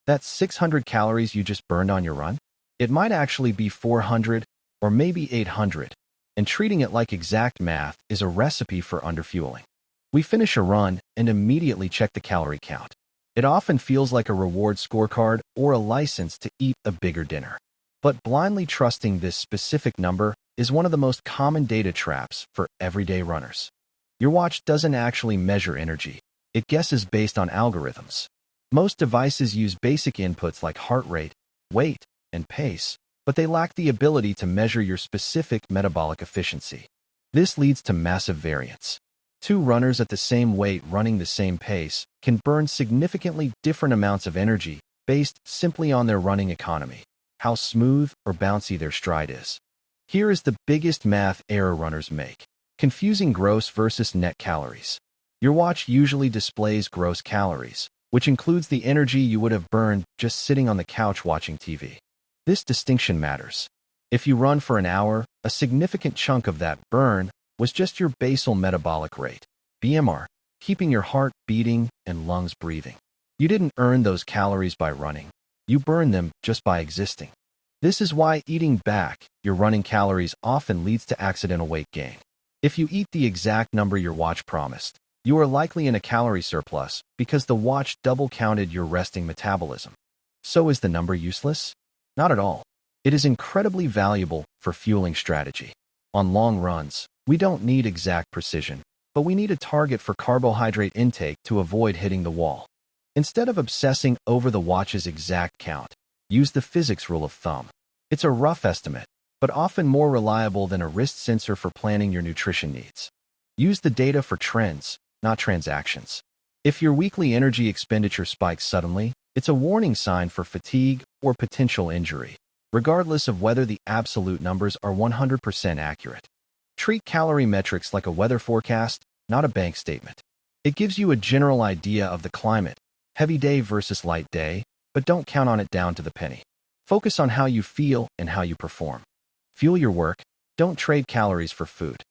That 600 calories you just burned on your run? It might actually be 400 or maybe 800, and treating it like exact math is a recipe for underfueling. We finish a run and immediately check the calorie count. It often feels like a reward scorecard or a license to eat a bigger dinner. But blindly trusting this specific number is one of the most common data traps for everyday runners. Your watch doesn't actually measure energy. It guesses based on algorithms. Most devices use basic inputs like heart rate, weight, and pace, but they lack the ability to measure your specific metabolic efficiency. This leads to massive variance. Two runners at the same weight running the same pace can burn significantly different amounts of energy based simply on their running economy, how smooth or bouncy their stride is. Here is the biggest math error runners make: confusing gross versus net calories. Your watch usually displays gross calories, which includes the energy you would have burned just sitting on the couch watching TV. This distinction matters. If you run for an hour, a significant chunk of that burn was just your basal metabolic rate, BMR, keeping your heart beating and lungs breathing. You didn't earn those calories by running. You burned them just by existing. This is why eating back your running calories often leads to accidental weight gain. If you eat the exact number your watch promised, you are likely in a calorie surplus because the watch double-counted your resting metabolism. So is the number useless? Not at all. It is incredibly valuable for fueling strategy. On long runs, we don't need exact precision, but we need a target for carbohydrate intake to avoid hitting the wall. Instead of obsessing over the watch's exact count, use the physics rule of thumb. It's a rough estimate, but often more reliable than a wrist sensor for planning your nutrition needs. Use the data for trends, not transactions. If your weekly energy expenditure spikes suddenly, it's a warning sign for fatigue or potential injury, regardless of whether the absolute numbers are 100% accurate. Treat calorie metrics like a weather forecast, not a bank statement. It gives you a general idea of the climate, heavy day versus light day, but don't count on it down to the penny. Focus on how you feel and how you perform. Fuel your work, don't trade calories for food.